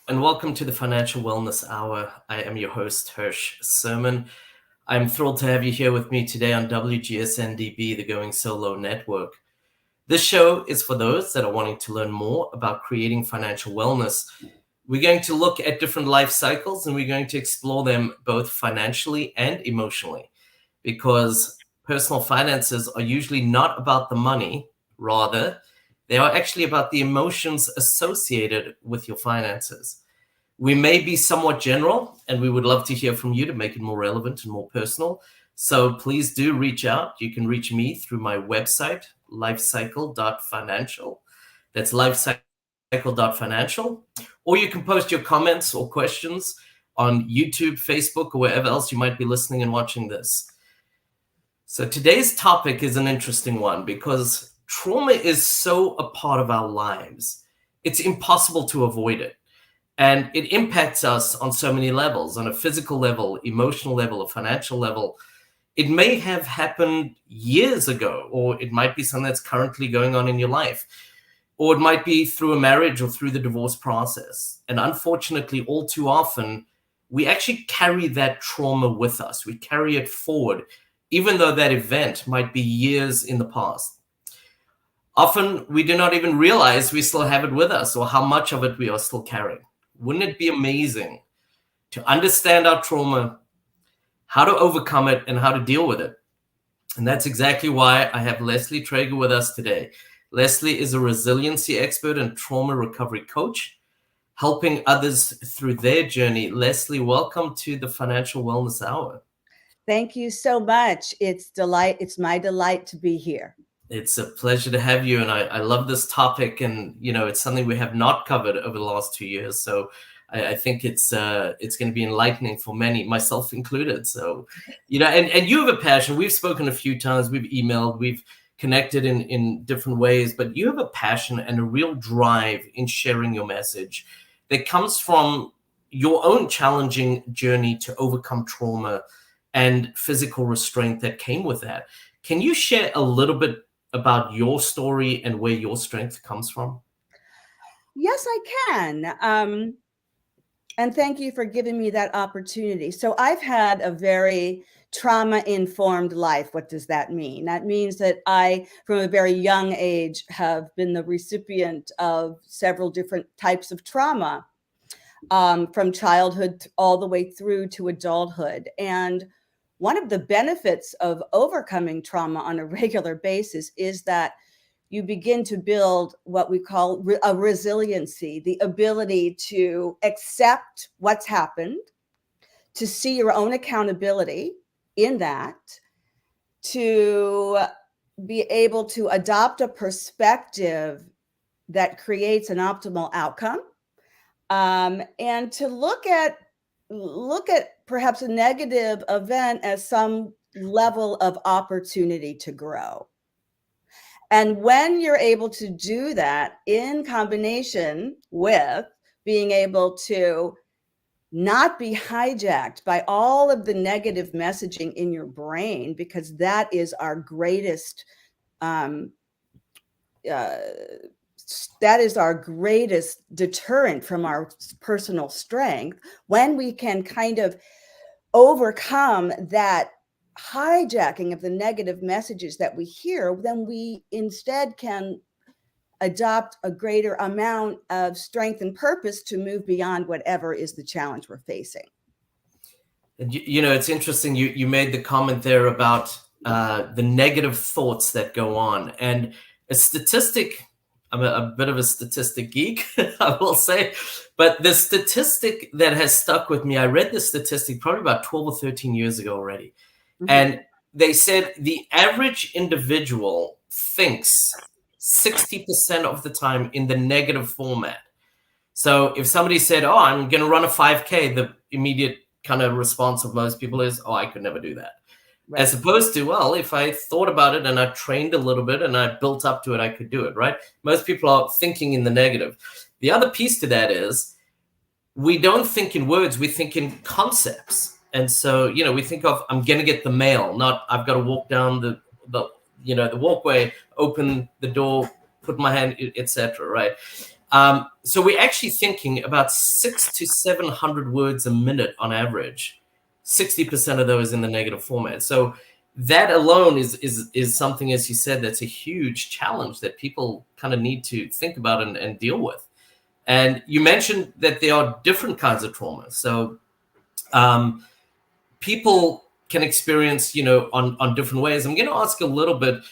and welcome to the Financial Wellness Hour. I am your host, Hirsch Sermon. I'm thrilled to have you here with me today on WGSN-DB, the Going Solo Network. This show is for those that are wanting to learn more about creating financial wellness. We're going to look at different life cycles, and we're going to explore them both financially and emotionally, because personal finances are usually not about the money. Rather, they are actually about the emotions associated with your finances. We may be somewhat general, and we would love to hear from you to make it more relevant and more personal. So please do reach out. You can reach me through my website, lifecycle.financial. That's lifecycle.financial. Or you can post your comments or questions on YouTube, Facebook, or wherever else you might be listening and watching this. So today's topic is an interesting one because trauma is so a part of our lives. It's impossible to avoid it. And it impacts us on so many levels, on a physical level, emotional level, a financial level. It may have happened years ago, or it might be something that's currently going on in your life, or it might be through a marriage or through the divorce process. And unfortunately, all too often, we actually carry that trauma with us. We carry it forward, even though that event might be years in the past. Often, we do not even realize we still have it with us or how much of it we are still carrying. Wouldn't it be amazing to understand our trauma, how to overcome it, and how to deal with it? And that's exactly why I have Leslie Trager with us today. Leslie is a resiliency expert and trauma recovery coach, helping others through their journey. Leslie, welcome to the Financial Wellness Hour. Thank you so much. It's my delight to be here. It's a pleasure to have you. And I love this topic. And, it's something we have not covered over the last 2 years. So I think it's going to be enlightening for many, myself included. So, and you have a passion. We've spoken a few times. We've emailed. We've connected in different ways. But you have a passion and a real drive in sharing your message that comes from your own challenging journey to overcome trauma and physical restraint that came with that. Can you share a little bit about your story and where your strength comes from? Yes, I can. And thank you for giving me that opportunity. So I've had a very trauma-informed life. What does that mean? That means that I, from a very young age, have been the recipient of several different types of trauma, from childhood all the way through to adulthood. And one of the benefits of overcoming trauma on a regular basis is that you begin to build what we call a resiliency, the ability to accept what's happened, to see your own accountability in that, to be able to adopt a perspective that creates an optimal outcome, and to look at perhaps a negative event as some level of opportunity to grow. And when you're able to do that in combination with being able to not be hijacked by all of the negative messaging in your brain, because that is our greatest deterrent from our personal strength. When we can kind of overcome that hijacking of the negative messages that we hear, then we instead can adopt a greater amount of strength and purpose to move beyond whatever is the challenge we're facing. It's interesting. You made the comment there about the negative thoughts that go on. And a statistic, I'm a bit of a statistic geek, I will say, but the statistic that has stuck with me, I read this statistic probably about 12 or 13 years ago already. Mm-hmm. And they said the average individual thinks 60% of the time in the negative format. So if somebody said, "Oh, I'm going to run a 5K," the immediate kind of response of most people is, "Oh, I could never do that." Right. As opposed to, well, if I thought about it and I trained a little bit and I built up to it, I could do it, right? Most people are thinking in the negative. The other piece to that is we don't think in words, we think in concepts. And so, we think of, I'm going to get the mail, not I've got to walk down the walkway, open the door, put my hand, etc., right? So we're actually thinking about 600 to 700 words a minute on average, 60% of those in the negative format. So that alone is something, as you said, that's a huge challenge that people kind of need to think about and deal with. And you mentioned that there are different kinds of trauma. So people can experience, on different ways. I'm going to ask a little bit,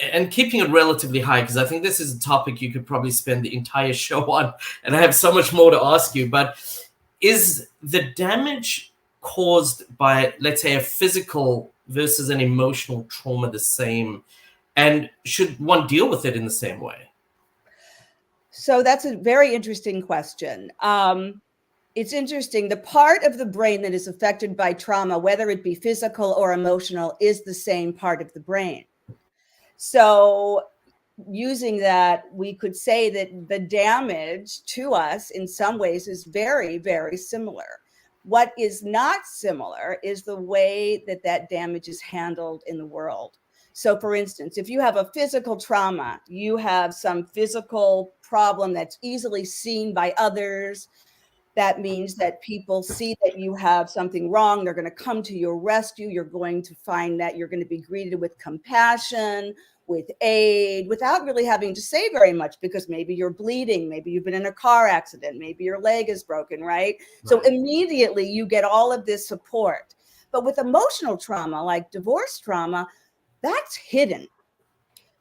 and keeping it relatively high, because I think this is a topic you could probably spend the entire show on, and I have so much more to ask you. But is the damage caused by, let's say, a physical versus an emotional trauma the same? And should one deal with it in the same way? So that's a very interesting question. It's interesting. The part of the brain that is affected by trauma, whether it be physical or emotional, is the same part of the brain. So using that, we could say that the damage to us in some ways is very, very similar. What is not similar is the way that that damage is handled in the world. So for instance, if you have a physical trauma, you have some physical problem that's easily seen by others. That means that people see that you have something wrong. They're going to come to your rescue. You're going to find that you're going to be greeted with compassion, with aid, without really having to say very much, because maybe you're bleeding, maybe you've been in a car accident, maybe your leg is broken, right? So immediately you get all of this support. But with emotional trauma, like divorce trauma, that's hidden.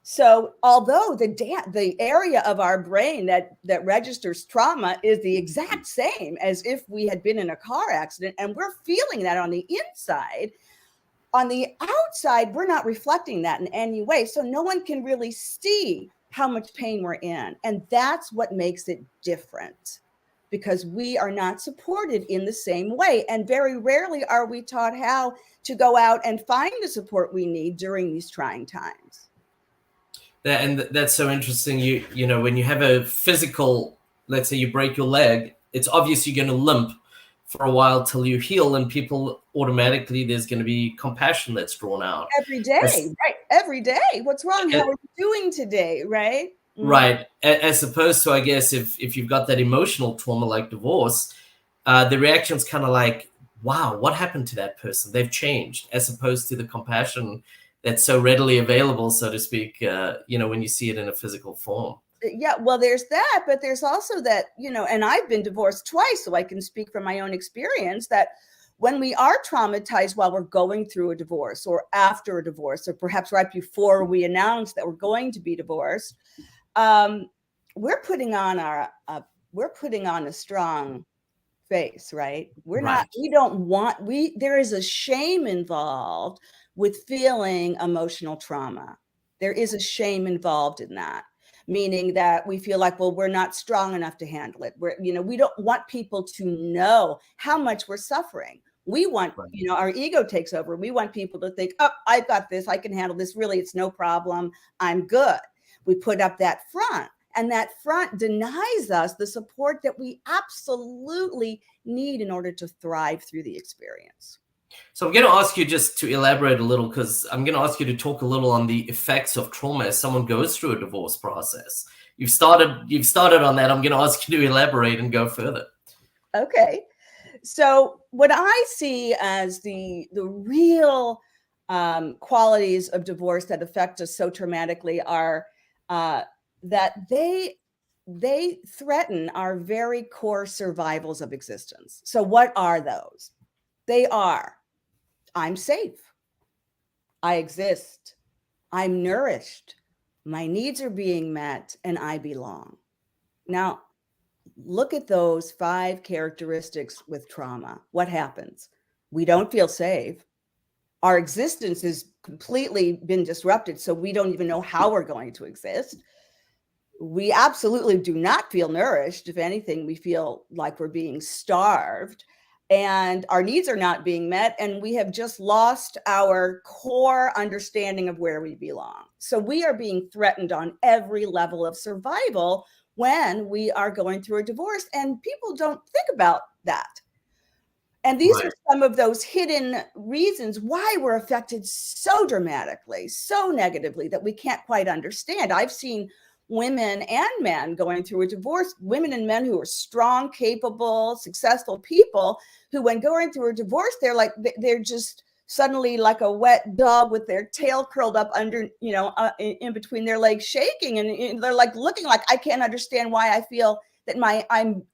So although the area of our brain that registers trauma is the exact same as if we had been in a car accident, and we're feeling that on the inside, on the outside, we're not reflecting that in any way. So no one can really see how much pain we're in. And that's what makes it different, because we are not supported in the same way. And very rarely are we taught how to go out and find the support we need during these trying times. And that's so interesting. You know, when you have a physical, let's say you break your leg, it's obvious you're going to limp for a while till you heal, and people automatically, there's going to be compassion that's drawn out. Every day, right? Every day. What's wrong? How are you doing today, right? Right. As opposed to, I guess, if you've got that emotional trauma like divorce, the reaction's kind of like, wow, what happened to that person? They've changed, as opposed to the compassion that's so readily available, so to speak, when you see it in a physical form. Yeah, well, there's that, but there's also that, and I've been divorced twice, so I can speak from my own experience, that when we are traumatized while we're going through a divorce, or after a divorce, or perhaps right before we announce that we're going to be divorced, we're putting on a strong face, right? There is a shame involved with feeling emotional trauma. There is a shame involved in that, meaning that we feel like, well, we're not strong enough to handle it. We don't want people to know how much we're suffering. We want, our ego takes over. We want people to think, oh, I've got this, I can handle this. Really, it's no problem. I'm good. We put up that front, and that front denies us the support that we absolutely need in order to thrive through the experience. So I'm going to ask you just to elaborate a little, because I'm going to ask you to talk a little on the effects of trauma as someone goes through a divorce process. You've started on that. I'm going to ask you to elaborate and go further. Okay. So what I see as the real qualities of divorce that affect us so traumatically are that they threaten our very core survivals of existence. So what are those? They are, I'm safe, I exist, I'm nourished, my needs are being met, and I belong. Now, look at those 5 characteristics with trauma. What happens? We don't feel safe. Our existence has completely been disrupted, so we don't even know how we're going to exist. We absolutely do not feel nourished. If anything, we feel like we're being starved, and our needs are not being met, and we have just lost our core understanding of where we belong. So we are being threatened on every level of survival when we are going through a divorce, and people don't think about that. And these are some of those hidden reasons why we're affected so dramatically, so negatively, that we can't quite understand. I've seen women and men going through a divorce, women and men who are strong, capable, successful people who, when going through a divorce, they're just suddenly like a wet dog with their tail curled up under, in between their legs, shaking. And they're like looking like, I can't understand why I feel that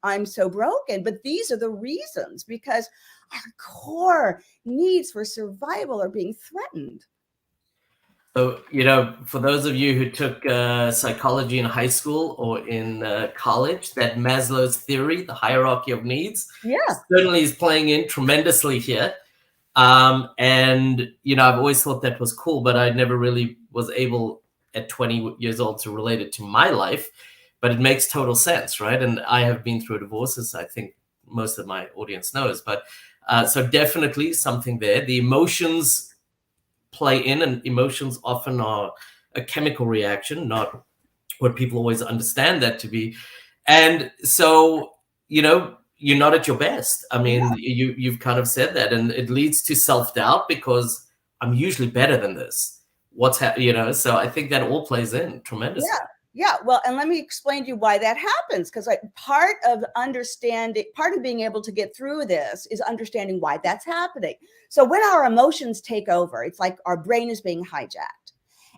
I'm so broken. But these are the reasons, because our core needs for survival are being threatened. So, for those of you who took psychology in high school or in college, that Maslow's Theory, the hierarchy of needs, certainly is playing in tremendously here. And, I've always thought that was cool, but I never really was able at 20 years old to relate it to my life. But it makes total sense, right? And I have been through divorces, I think most of my audience knows. But so definitely something there. The emotions play in, and emotions often are a chemical reaction, not what people always understand that to be. And so, you're not at your best. I mean, you've kind of said that, and it leads to self-doubt because I'm usually better than this. So I think that all plays in tremendously. Yeah. Well, and let me explain to you why that happens, because part of being able to get through this is understanding why that's happening. So when our emotions take over, it's like our brain is being hijacked.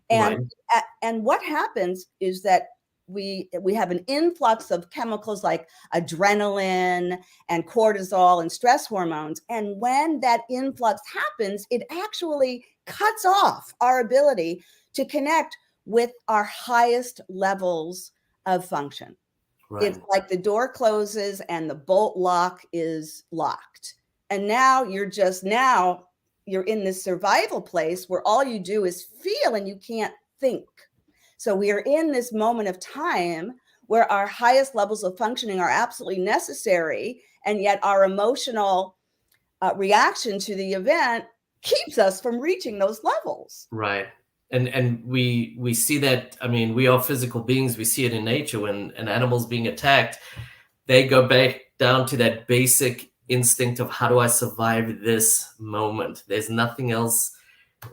And what happens is that we have an influx of chemicals like adrenaline and cortisol and stress hormones. And when that influx happens, it actually cuts off our ability to connect with our highest levels of function. Right. It's like the door closes and the bolt lock is locked. And now you're in this survival place where all you do is feel and you can't think. So we are in this moment of time where our highest levels of functioning are absolutely necessary. And yet our emotional reaction to the event keeps us from reaching those levels. Right. And we see that. I mean, we are physical beings. We see it in nature. When an animal's being attacked, they go back down to that basic instinct of, how do I survive this moment? There's nothing else.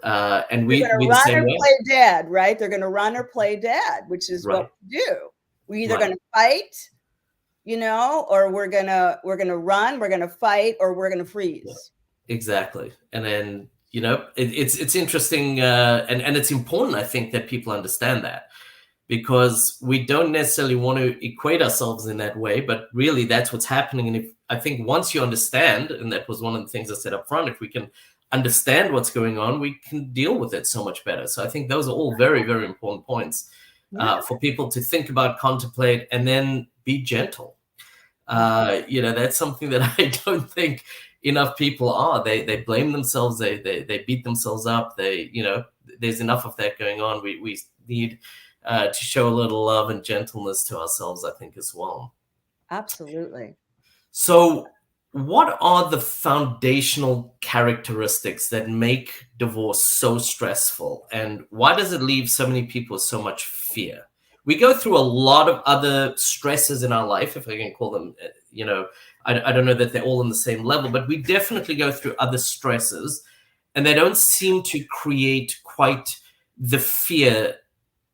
And we run or play dead, right? They're going to run or play dead, which is what we do. We're either going to fight, or we're going to run, we're going to fight, or we're going to freeze. Yeah, exactly. And then, it's interesting, and it's important, I think, that people understand that, because we don't necessarily want to equate ourselves in that way, but really that's what's happening. And I think once you understand, and that was one of the things I said up front, if we can understand what's going on, we can deal with it so much better. So I think those are all very, very important points for people to think about, contemplate, and then be gentle. That's something that I don't think enough people are. They blame themselves. They beat themselves up. There's enough of that going on. We need to show a little love and gentleness to ourselves, I think, as well. Absolutely. So what are the foundational characteristics that make divorce so stressful, and why does it leave so many people with so much fear? We go through a lot of other stresses in our life, if I can call them, I don't know that they're all on the same level, but we definitely go through other stresses, and they don't seem to create quite the fear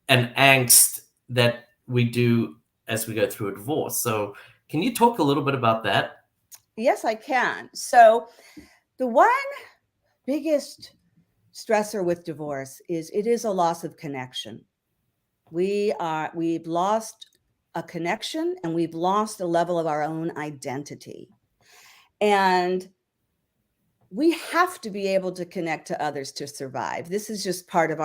and angst that we do as we go through a divorce. So can you talk a little bit about that? Yes, I can. So the one biggest stressor with divorce is it is a loss of connection. We've lost a connection, and we've lost a level of our own identity. And we have to be able to connect to others to survive. This is just part of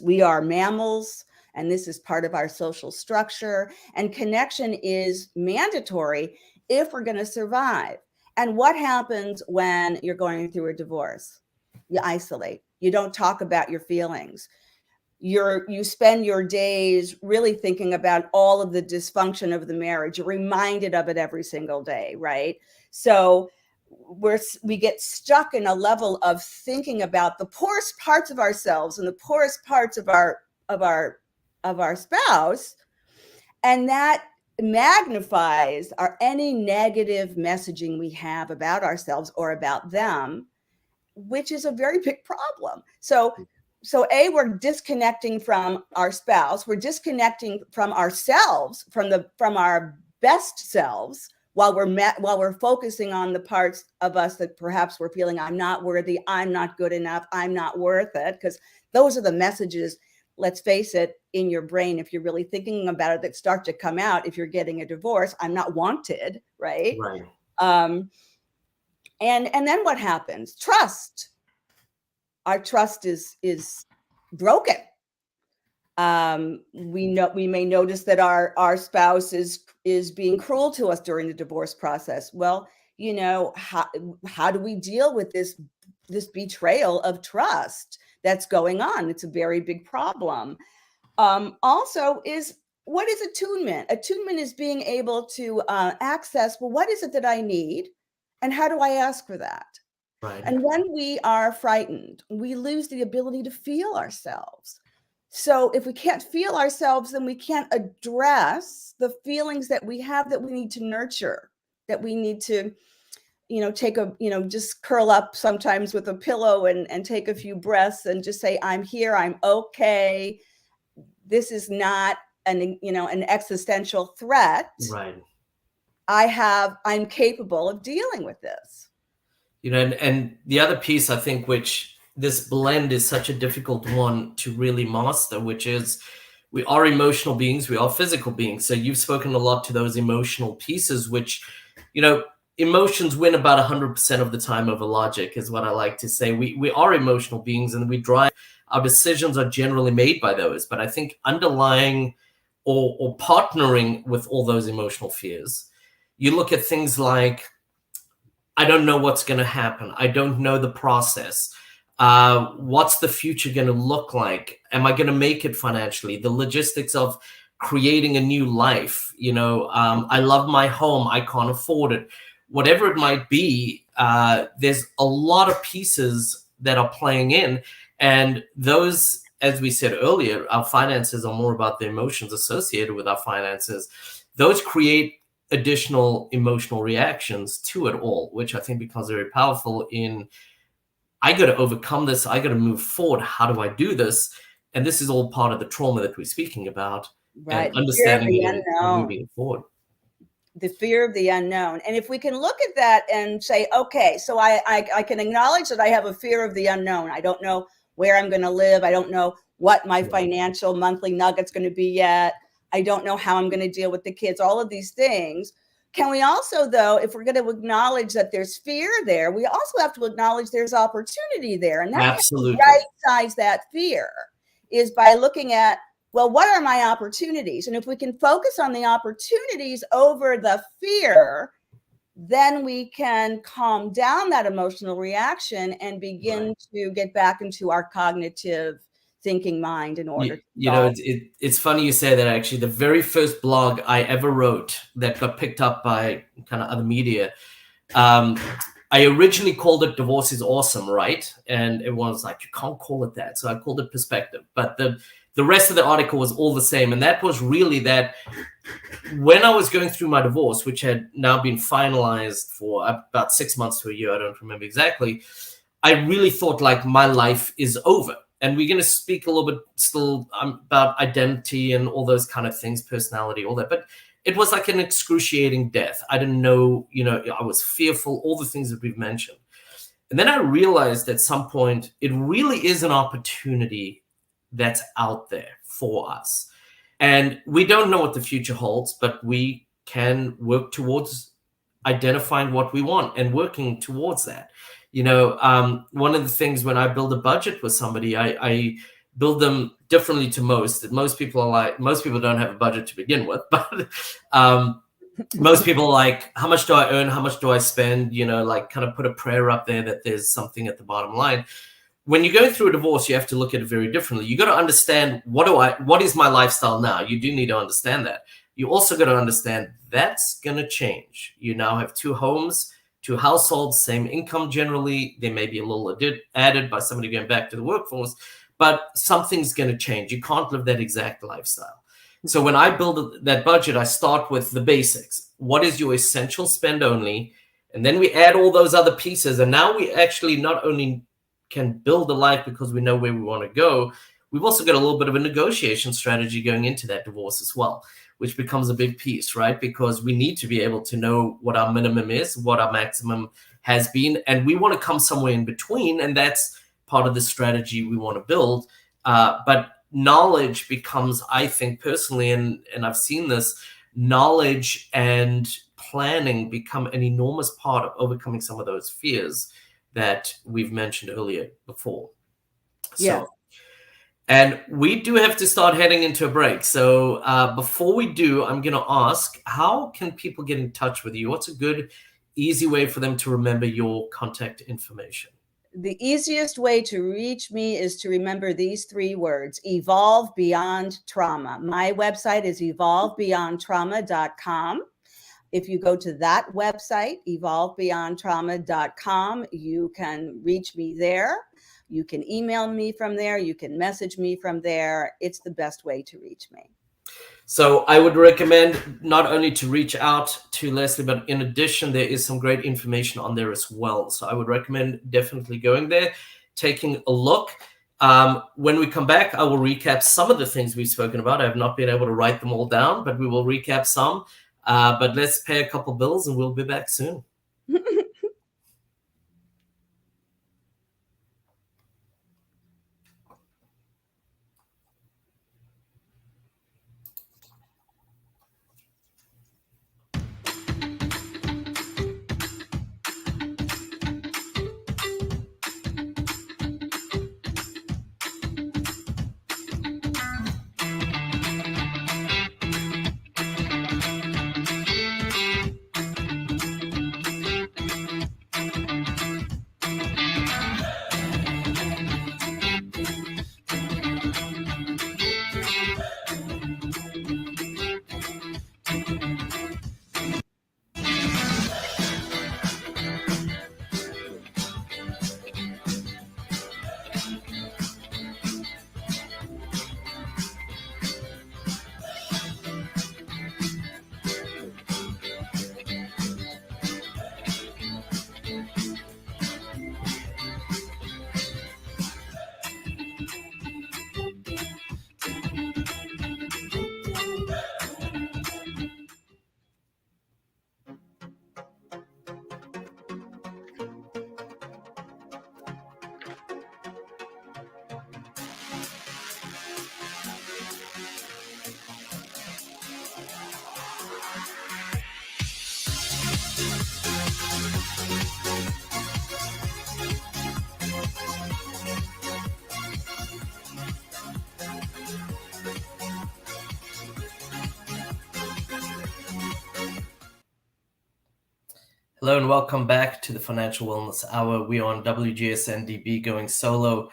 we are mammals, and this is part of our social structure, and connection is mandatory if we're going to survive. And what happens when you're going through a divorce? You isolate. You don't talk about your feelings. You spend your days really thinking about all of the dysfunction of the marriage. You're reminded of it every single day, right? So we get stuck in a level of thinking about the poorest parts of ourselves and the poorest parts of our spouse, and that magnifies any negative messaging we have about ourselves or about them, which is a very big problem. So we're disconnecting from our spouse, we're disconnecting from ourselves, from our best selves, while we're focusing on the parts of us that perhaps we're feeling, I'm not worthy, I'm not good enough, I'm not worth it, because those are the messages, let's face it, in your brain, if you're really thinking about it, that start to come out if you're getting a divorce. I'm not wanted, right? Right. And then what happens? Trust. Our trust is broken. We may notice that our spouse is being cruel to us during the divorce process. Well, how do we deal with this betrayal of trust that's going on? It's a very big problem. Also, what is attunement? Attunement is being able to access, well, what is it that I need, and how do I ask for that? Right. And when we are frightened, we lose the ability to feel ourselves. So if we can't feel ourselves, then we can't address the feelings that we have that we need to nurture, that we need to, just curl up sometimes with a pillow and take a few breaths and just say, I'm here, I'm okay. This is not an existential threat. Right. I'm capable of dealing with this. And the other piece, I think, which this blend is such a difficult one to really master, which is we are emotional beings, we are physical beings. So you've spoken a lot to those emotional pieces, which, emotions win about 100% of the time over logic, is what I like to say. We are emotional beings, and we drive. Our decisions are generally made by those. But I think underlying or partnering with all those emotional fears, you look at things like, I don't know what's going to happen. I don't know the process. What's the future going to look like? Am I going to make it financially? The logistics of creating a new life. I love my home. I can't afford it. Whatever it might be, there's a lot of pieces that are playing in. And those, as we said earlier, our finances are more about the emotions associated with our finances. Those create additional emotional reactions to it all, which I think becomes very powerful in, I got to overcome this. I got to move forward. How do I do this? And this is all part of the trauma that we're speaking about, right? And understanding it and moving it forward. The fear of the unknown. And if we can look at that and say, okay, so I can acknowledge that I have a fear of the unknown. I don't know where I'm going to live. I don't know what my financial monthly nugget's going to be yet. I don't know how I'm going to deal with the kids, all of these things. Can we also, though, if we're going to acknowledge that there's fear there, we also have to acknowledge there's opportunity there. And that's absolutely right size that fear is by looking at, well, what are my opportunities? And if we can focus on the opportunities over the fear, then we can calm down that emotional reaction and begin to get back into our cognitive thinking mind in order it's funny you say that. Actually, the very first blog I ever wrote that got picked up by kind of other media, I originally called it Divorce is Awesome, right? And everyone was like, you can't call it that. So I called it Perspective. But the rest of the article was all the same. And that was really that when I was going through my divorce, which had now been finalized for about 6 months to a year, I don't remember exactly, I really thought like my life is over. And we're going to speak a little bit still about identity and all those kind of things, personality, all that. But it was like an excruciating death. I didn't know, I was fearful, all the things that we've mentioned. And then I realized at some point, it really is an opportunity that's out there for us. And we don't know what the future holds, but we can work towards identifying what we want and working towards that. One of the things when I build a budget with somebody, I build them differently to most. Most people don't have a budget to begin with, but most people are like, how much do I earn? How much do I spend? Kind of put a prayer up there that there's something at the bottom line. When you go through a divorce, you have to look at it very differently. You got to understand what is my lifestyle now? You do need to understand that. You also got to understand that's going to change. You now have 2 homes, 2 households, same income generally. There may be a little added by somebody going back to the workforce, but something's going to change. You can't live that exact lifestyle. So when I build that budget, I start with the basics. What is your essential spend only? And then we add all those other pieces. And now we actually not only can build a life because we know where we want to go, we've also got a little bit of a negotiation strategy going into that divorce as well, which becomes a big piece, right? Because we need to be able to know what our minimum is, what our maximum has been, and we want to come somewhere in between, and that's part of the strategy we want to build. But knowledge becomes, I think personally, and I've seen this, knowledge and planning become an enormous part of overcoming some of those fears that we've mentioned earlier before. Yes. So, and we do have to start heading into a break. So before we do, I'm going to ask, how can people get in touch with you? What's a good, easy way for them to remember your contact information? The easiest way to reach me is to remember these 3 words: evolve beyond trauma. My website is evolvebeyondtrauma.com. If you go to that website, evolvebeyondtrauma.com, you can reach me there. You can email me from there. You can message me from there. It's the best way to reach me. So I would recommend not only to reach out to Leslie, but in addition, there is some great information on there as well. So I would recommend definitely going there, taking a look. When we come back, I will recap some of the things we've spoken about. I have not been able to write them all down, but we will recap some. But let's pay a couple bills and we'll be back soon. Hello and welcome back to the Financial Wellness Hour. We are on WGSN-DB going solo.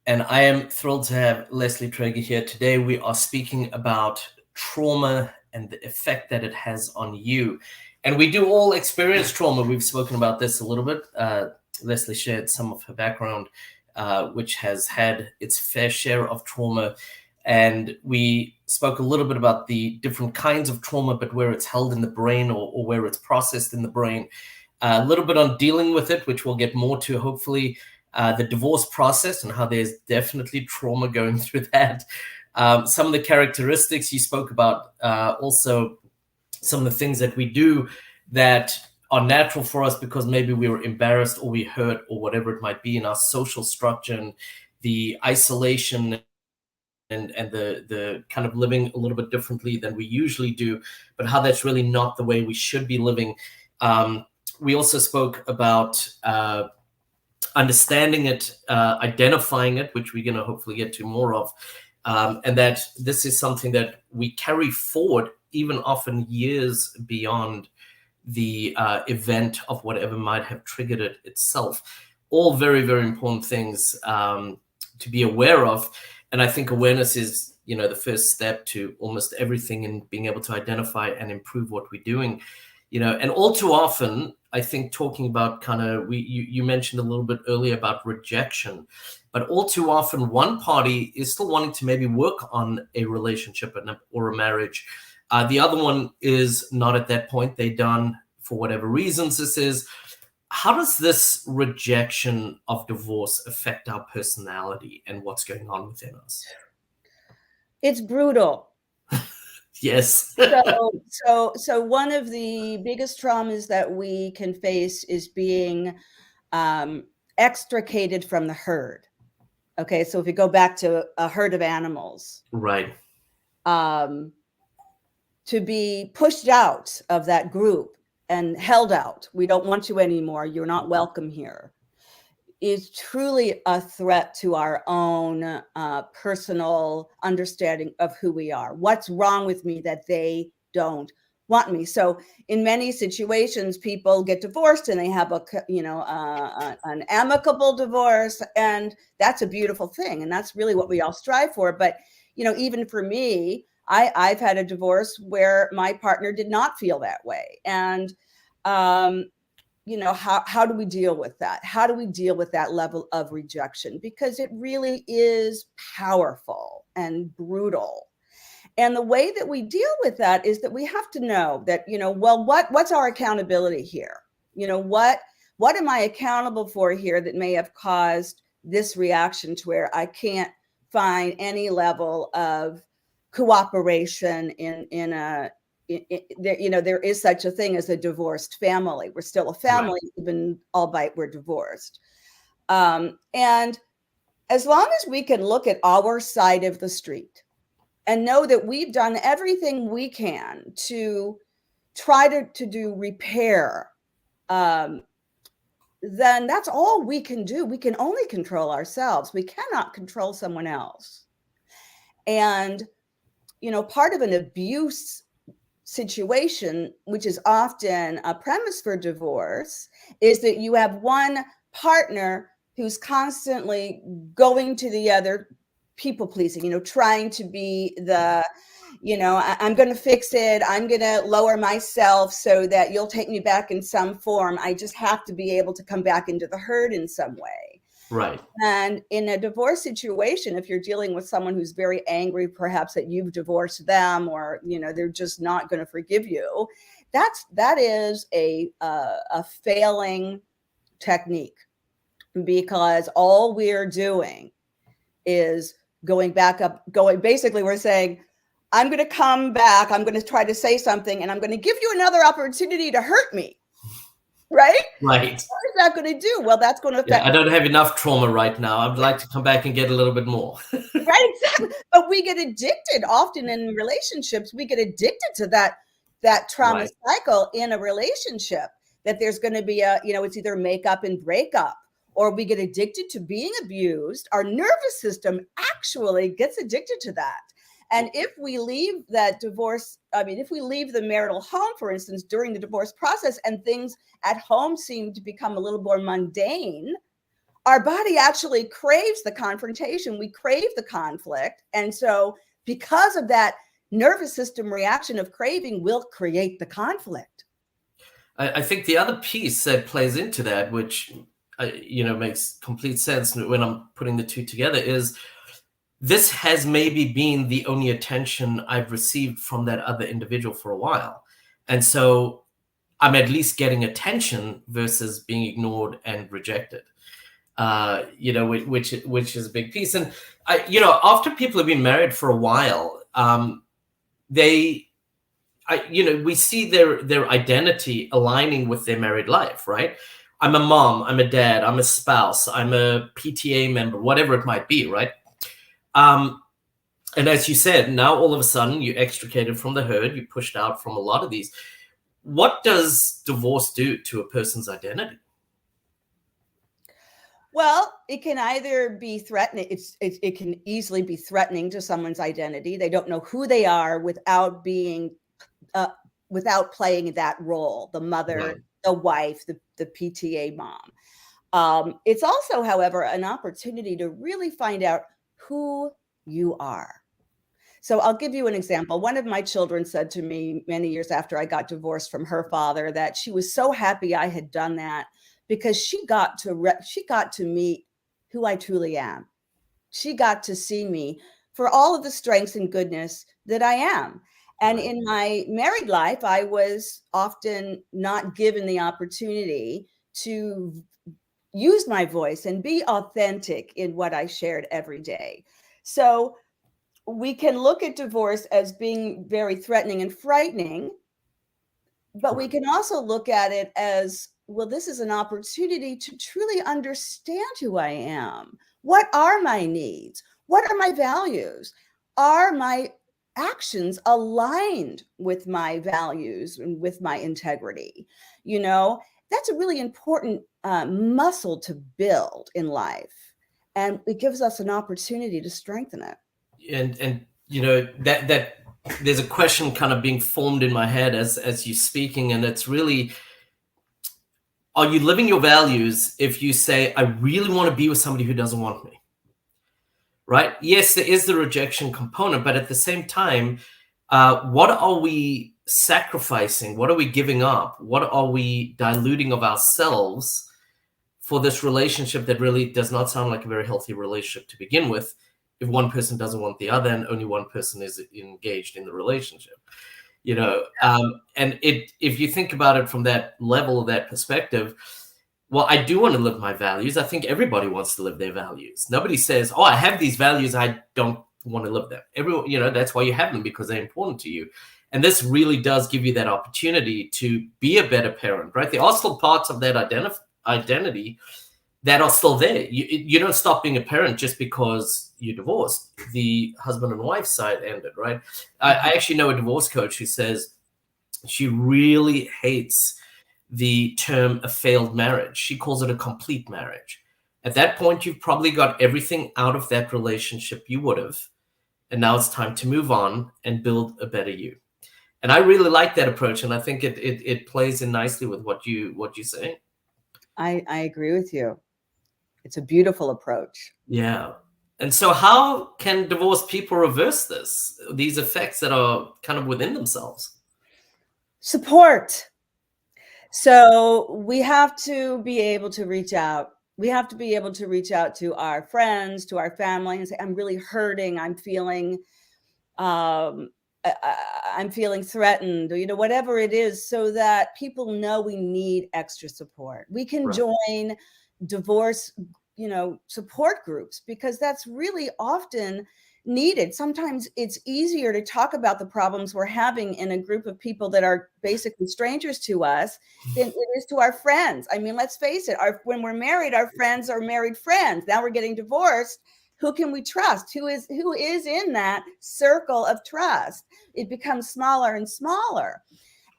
And I am thrilled to have Leslie Trager here. Today we are speaking about trauma and the effect that it has on you. And we do all experience trauma. We've spoken about this a little bit. Leslie shared some of her background, which has had its fair share of trauma. And we spoke a little bit about the different kinds of trauma, but where it's held in the brain or where it's processed in the brain. A little bit on dealing with it, which we'll get more to, hopefully, the divorce process and how there's definitely trauma going through that. Some of the characteristics you spoke about, also some of the things that we do that are natural for us because maybe we were embarrassed or we hurt or whatever it might be in our social structure, and the isolation and the kind of living a little bit differently than we usually do, but how that's really not the way we should be living. We also spoke about understanding it, identifying it, which we're going to hopefully get to more of, and that this is something that we carry forward even often years beyond the event of whatever might have triggered it itself. All very, very important things to be aware of. And I think awareness is, the first step to almost everything in being able to identify and improve what we're doing, and all too often, I think talking about you mentioned a little bit earlier about rejection, but all too often one party is still wanting to maybe work on a relationship or a marriage. The other one is not at that point. They're done for whatever reasons this is. how does this rejection of divorce affect our personality and what's going on within us? It's brutal. Yes. So one of the biggest traumas that we can face is being extricated from the herd. Okay, so if you go back to a herd of animals, Right. To be pushed out of that group and held out, we don't want you anymore, you're not welcome here, is truly a threat to our own personal understanding of who we are. What's wrong with me that they don't want me? So in many situations, people get divorced and they have an amicable divorce, and that's a beautiful thing. And that's really what we all strive for. But, even for me, I've had a divorce where my partner did not feel that way. And, how do we deal with that? How do we deal with that level of rejection? Because it really is powerful and brutal. And the way that we deal with that is that we have to know that, what's our accountability here? What am I accountable for here that may have caused this reaction to where I can't find any level of cooperation there is such a thing as a divorced family. We're still a family, right, even albeit we're divorced. And as long as we can look at our side of the street and know that we've done everything we can to try to do repair, then that's all we can do. We can only control ourselves. We cannot control someone else. And, part of an abuse situation, which is often a premise for divorce, is that you have one partner who's constantly going to the other, people pleasing, trying to be the, I'm going to fix it. I'm going to lower myself so that you'll take me back in some form. I just have to be able to come back into the herd in some way. Right. And in a divorce situation, if you're dealing with someone who's very angry, perhaps that you've divorced them, or, they're just not going to forgive you, that is a failing technique, because all we're doing is basically we're saying, I'm going to come back, I'm going to try to say something, and I'm going to give you another opportunity to hurt me. Right? Right. What is that going to do? Well, that's going to affect. I don't have enough trauma right now. I'd like to come back and get a little bit more. Right, exactly. But we get addicted often in relationships. We get addicted to that trauma, right, cycle in a relationship, that there's going to be it's either make up and break up, or we get addicted to being abused. Our nervous system actually gets addicted to that. And if we leave that divorce, if we leave the marital home, for instance, during the divorce process, and things at home seem to become a little more mundane, our body actually craves the confrontation. We crave the conflict. And so because of that nervous system reaction of craving, we'll create the conflict. I think the other piece that plays into that, which, makes complete sense when I'm putting the two together, is this has maybe been the only attention I've received from that other individual for a while. And so I'm at least getting attention versus being ignored and rejected, which is a big piece. And, after people have been married for a while, we see their identity aligning with their married life, right? I'm a mom, I'm a dad, I'm a spouse, I'm a PTA member, whatever it might be, right? And as you said, now all of a sudden you're extricated from the herd, you're pushed out from a lot of these. What does divorce do to a person's identity? Well, it can either be threatening. It can easily be threatening to someone's identity. They don't know who they are without playing that role, the mother, right, the wife, the PTA mom. It's also, however, an opportunity to really find out who you are. So I'll give you an example. One of my children said to me many years after I got divorced from her father that she was so happy I had done that, because she got to meet who I truly am. She got to see me for all of the strengths and goodness that I am. And in my married life, I was often not given the opportunity to use my voice and be authentic in what I shared every day. So we can look at divorce as being very threatening and frightening, but we can also look at it as, well, this is an opportunity to truly understand who I am. What are my needs? What are my values? Are my actions aligned with my values and with my integrity? You know, that's a really important muscle to build in life. And it gives us an opportunity to strengthen it. And you know, that there's a question kind of being formed in my head as you're speaking, and it's really, are you living your values if you say, I really want to be with somebody who doesn't want me? Right? Yes, there is the rejection component, but at the same time, what are we sacrificing? What are we giving up? What are we diluting of ourselves for this relationship that really does not sound like a very healthy relationship to begin with, if one person doesn't want the other and only one person is engaged in the relationship? You know, and if you think about it from that level, that perspective, well, I do want to live my values. I think everybody wants to live their values. Nobody says, oh, I have these values, I don't want to live them. Everyone, you know, that's why you have them, because they're important to you. And this really does give you that opportunity to be a better parent, right? There are still parts of that identity that are still there. You don't stop being a parent just because you're divorced. The husband and wife side ended, right? I actually know a divorce coach who says she really hates the term a failed marriage. She calls it a complete marriage. At that point, you've probably got everything out of that relationship you would have, and now it's time to move on and build a better you. And I really like that approach, and I think it plays in nicely with what you say. I agree with you. It's a beautiful approach. Yeah. And so how can divorced people reverse these effects that are kind of within themselves? Support. So we have to be able to reach out. We have to be able to reach out to our friends, to our family, and say, I'm really hurting. I'm feeling threatened, or, you know, whatever it is, so that people know we need extra support. We can join divorce, you know, support groups, because that's really often needed. Sometimes it's easier to talk about the problems we're having in a group of people that are basically strangers to us than it is to our friends. I mean, let's face it, when we're married, our friends are married friends. Now we're getting divorced. Who can we trust? Who is in that circle of trust? It becomes smaller and smaller.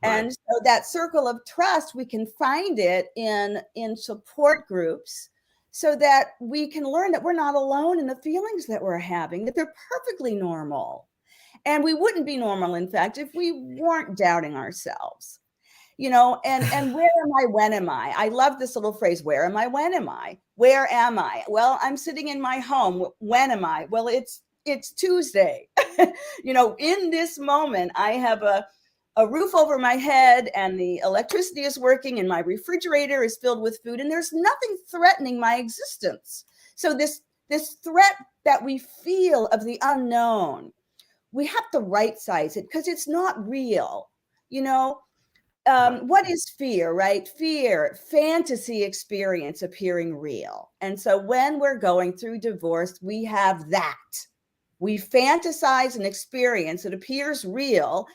Right. And so that circle of trust, we can find it in support groups, so that we can learn that we're not alone in the feelings that we're having, that they're perfectly normal. And we wouldn't be normal, in fact, if we weren't doubting ourselves. You know, and where am I? When am I? I love this little phrase, where am I? When am I? Where am I? Well, I'm sitting in my home. When am I? Well, it's Tuesday. You know, in this moment, I have a roof over my head, and the electricity is working, and my refrigerator is filled with food, and there's nothing threatening my existence. So this threat that we feel of the unknown, we have to right size it, because it's not real. You know, what is fear, right? Fear, fantasy experience appearing real. And so when we're going through divorce, we have that. We fantasize an experience that appears real.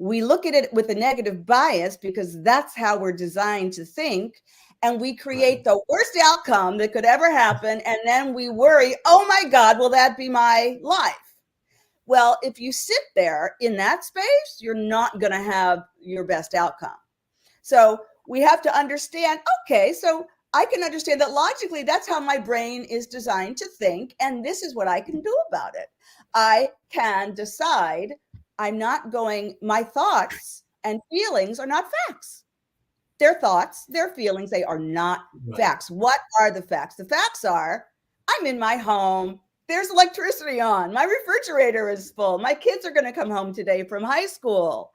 We look at it with a negative bias, because that's how we're designed to think. And we create the worst outcome that could ever happen. And then we worry, oh my God, will that be my life? Well, if you sit there in that space, you're not going to have your best outcome. So we have to understand, okay, so I can understand that logically, that's how my brain is designed to think. And this is what I can do about it. I can decide my thoughts and feelings are not facts. They're thoughts, they're feelings, they are not facts. What are the facts? The facts are, I'm in my home. There's electricity on. My refrigerator is full. My kids are going to come home today from high school.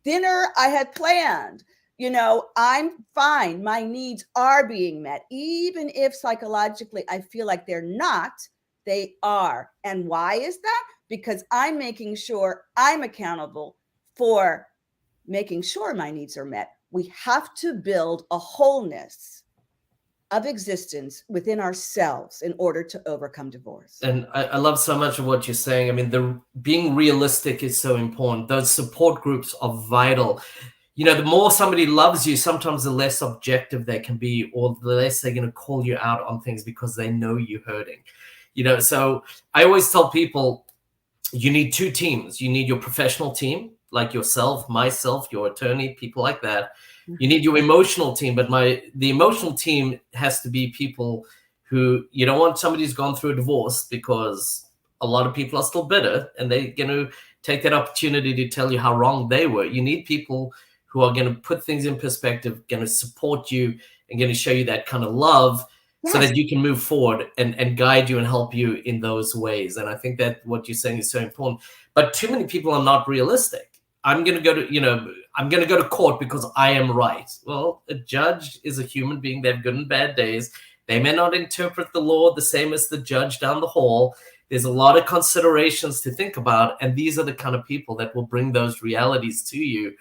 Dinner I had planned. You know, I'm fine. My needs are being met. Even if psychologically I feel like they're not, they are. And why is that? Because I'm making sure I'm accountable for making sure my needs are met. we have to build a wholeness of existence within ourselves in order to overcome divorce. And I love so much of what you're saying. I mean, being realistic is so important. Those support groups are vital. The more somebody loves you, sometimes the less objective they can be, or the less they're going to call you out on things because they know you're hurting. So I always tell people, you need two teams. You need your professional team, like yourself, myself, your attorney, people like that. You need your emotional team, but the emotional team has to be people who, you don't want somebody who's gone through a divorce, because a lot of people are still bitter and they're going to take that opportunity to tell you how wrong they were. You need people who are going to put things in perspective, going to support you, and going to show you that kind of love, so that you can move forward and guide you and help you in those ways. And I think that what you're saying is so important. But too many people are not realistic. I'm going to go to court because I am right. Well, a judge is a human being. They have good and bad days. They may not interpret the law the same as the judge down the hall. There's a lot of considerations to think about. And these are the kind of people that will bring those realities to you.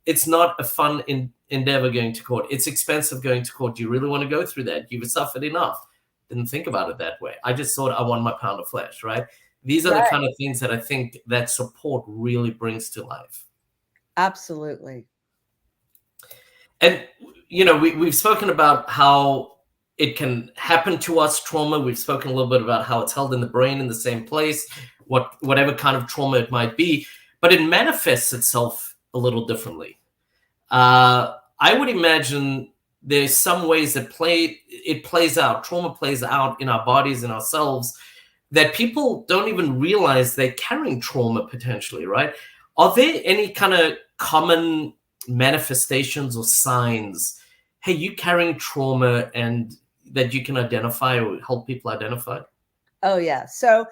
It's not a fun endeavor going to court. It's expensive going to court. Do you really want to go through that? You've suffered enough. Didn't think about it that way. I just thought I want my pound of flesh, right? These are the kind of things that I think that support really brings to life. Absolutely. And, we've spoken about how it can happen to us, trauma. We've spoken a little bit about how it's held in the brain in the same place, whatever kind of trauma it might be, but it manifests itself a little differently. I would imagine there's some ways that trauma plays out in our bodies and ourselves, that people don't even realize they're carrying trauma potentially, right? Are there any kind of common manifestations or signs, hey, you carrying trauma, and that you can identify or help people identify? Oh, yeah. So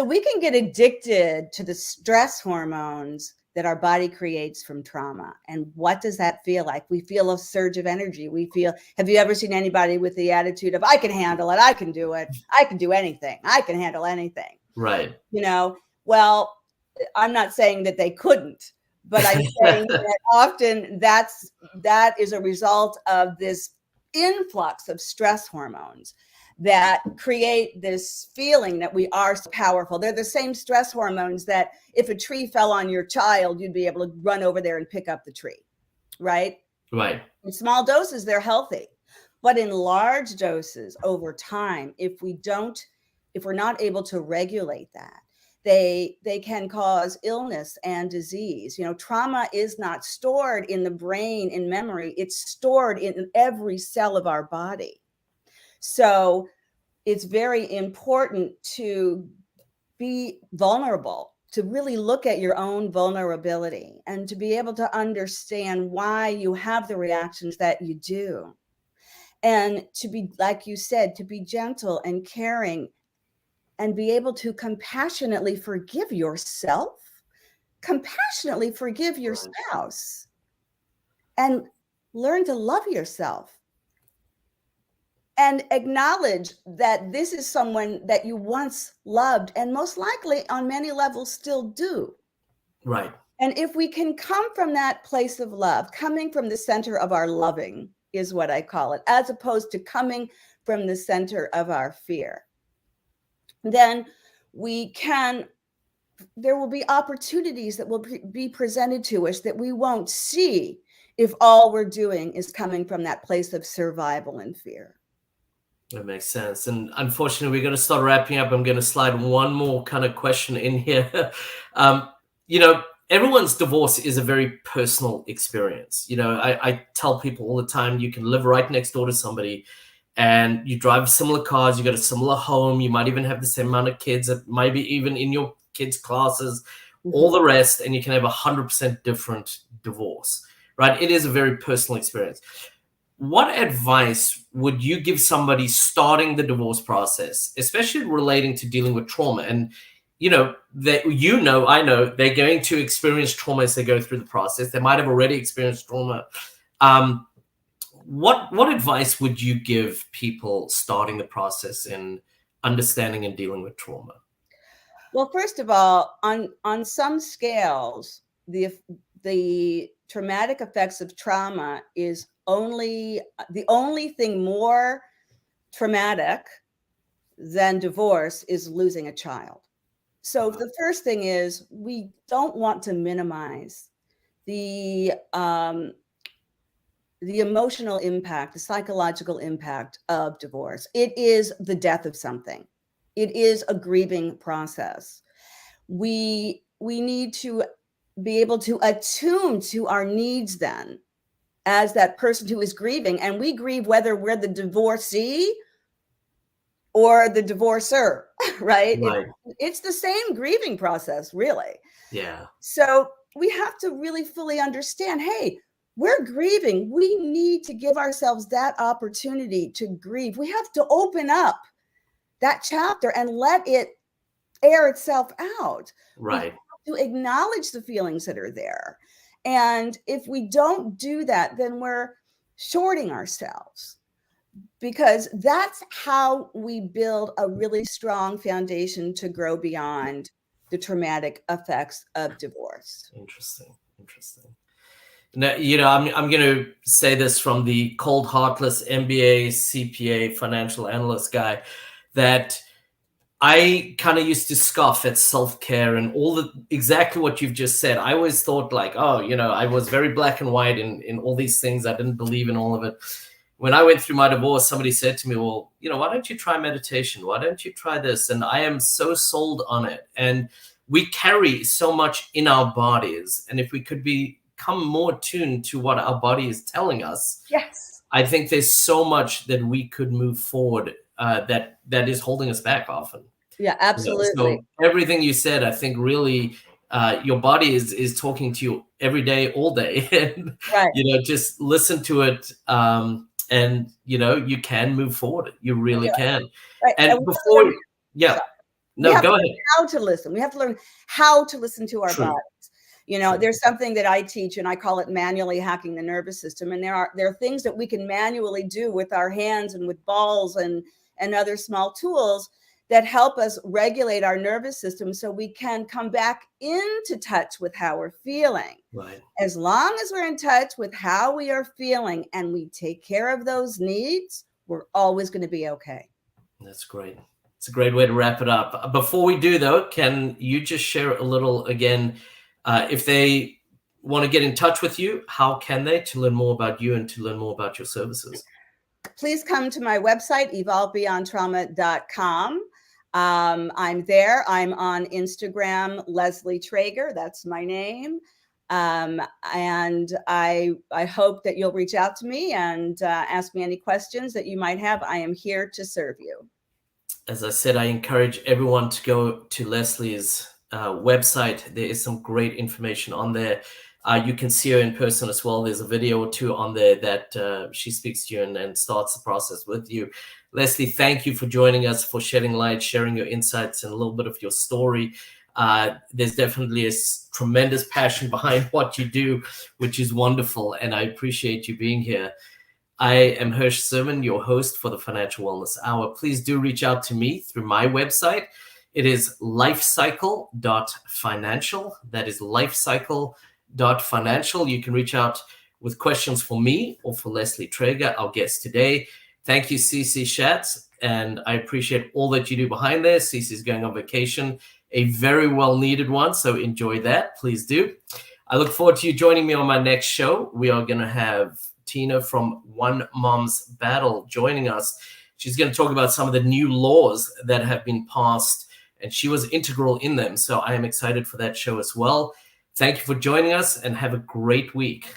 we can get addicted to the stress hormones that our body creates from trauma. And what does that feel like? We feel a surge of energy. Have you ever seen anybody with the attitude of, I can handle it, I can do it, I can do anything, I can handle anything? Right. Well, I'm not saying that they couldn't, but I'm saying that often that is a result of this influx of stress hormones that create this feeling that we are so powerful. They're the same stress hormones that if a tree fell on your child, you'd be able to run over there and pick up the tree, right? Right. In small doses, they're healthy. But in large doses over time, if we're not able to regulate that, they can cause illness and disease. Trauma is not stored in the brain in memory. It's stored in every cell of our body. So it's very important to be vulnerable, to really look at your own vulnerability, and to be able to understand why you have the reactions that you do. And to be, like you said, to be gentle and caring, and be able to compassionately forgive yourself, compassionately forgive your spouse, and learn to love yourself. And acknowledge that this is someone that you once loved, and most likely on many levels still do. Right. And if we can come from that place of love, coming from the center of our loving is what I call it, as opposed to coming from the center of our fear, then there will be opportunities that will be presented to us that we won't see if all we're doing is coming from that place of survival and fear. That makes sense. And unfortunately, we're going to start wrapping up. I'm going to slide one more kind of question in here. Everyone's divorce is a very personal experience. I tell people all the time, you can live right next door to somebody and you drive similar cars, you got a similar home, you might even have the same amount of kids, maybe even in your kids' classes, all the rest, and you can have 100% different divorce, right? It is a very personal experience. What advice would you give somebody starting the divorce process, especially relating to dealing with trauma? And, I know they're going to experience trauma as they go through the process. They might have already experienced trauma. What advice would you give people starting the process in understanding and dealing with trauma? Well, first of all, on some scales, the the traumatic effects of trauma is the only thing more traumatic than divorce is losing a child. So the first thing is, we don't want to minimize the emotional impact, the psychological impact of divorce. It is the death of something. It is a grieving process. We need to be able to attune to our needs then as that person who is grieving. And we grieve whether we're the divorcee or the divorcer, right? It's the same grieving process, really. Yeah. So we have to really fully understand, hey, we're grieving. We need to give ourselves that opportunity to grieve. We have to open up that chapter and let it air itself out. Right. To acknowledge the feelings that are there. And if we don't do that, then we're shorting ourselves, because that's how we build a really strong foundation to grow beyond the traumatic effects of divorce. Interesting. Now, I'm going to say this from the cold, heartless MBA, CPA, financial analyst guy, that I kind of used to scoff at self-care and exactly what you've just said. I always thought like, I was very black and white in all these things. I didn't believe in all of it. When I went through my divorce, somebody said to me, well, why don't you try meditation? Why don't you try this? And I am so sold on it. And we carry so much in our bodies. And if we could become more tuned to what our body is telling us, yes, I think there's so much that we could move forward that is holding us back often. Yeah, absolutely. So everything you said, I think really your body is talking to you every day, all day. And, right. Just listen to it. And, you can move forward. You really can. Right. And go ahead. How to listen. We have to learn how to listen to our bodies. There's something that I teach, and I call it manually hacking the nervous system. And there are things that we can manually do with our hands and with balls and other small tools that help us regulate our nervous system so we can come back into touch with how we're feeling. Right. As long as we're in touch with how we are feeling and we take care of those needs, we're always going to be okay. That's great. It's a great way to wrap it up. Before we do, though, can you just share a little again, if they want to get in touch with you, how can they, to learn more about you and to learn more about your services? Please come to my website, evolvebeyondtrauma.com. I'm there. I'm on Instagram, Leslie Trager. That's my name. And I hope that you'll reach out to me and ask me any questions that you might have. I am here to serve you. As I said, I encourage everyone to go to Leslie's website. There is some great information on there. You can see her in person as well. There's a video or two on there that she speaks to you and starts the process with you. Leslie, thank you for joining us, for shedding light, sharing your insights and a little bit of your story. There's definitely a tremendous passion behind what you do, which is wonderful. And I appreciate you being here. I am Hirsch Sermon, your host for the Financial Wellness Hour. Please do reach out to me through my website. It is lifecycle.financial. That is lifecycle.financial. You can reach out with questions for me or for Leslie Trager, our guest today. Thank you, Cece Schatz, and I appreciate all that you do behind there. Cece's going on vacation, a very well-needed one, so enjoy that. Please do. I look forward to you joining me on my next show. We are going to have Tina from One Mom's Battle joining us. She's going to talk about some of the new laws that have been passed, and she was integral in them, so I am excited for that show as well. Thank you for joining us, and have a great week.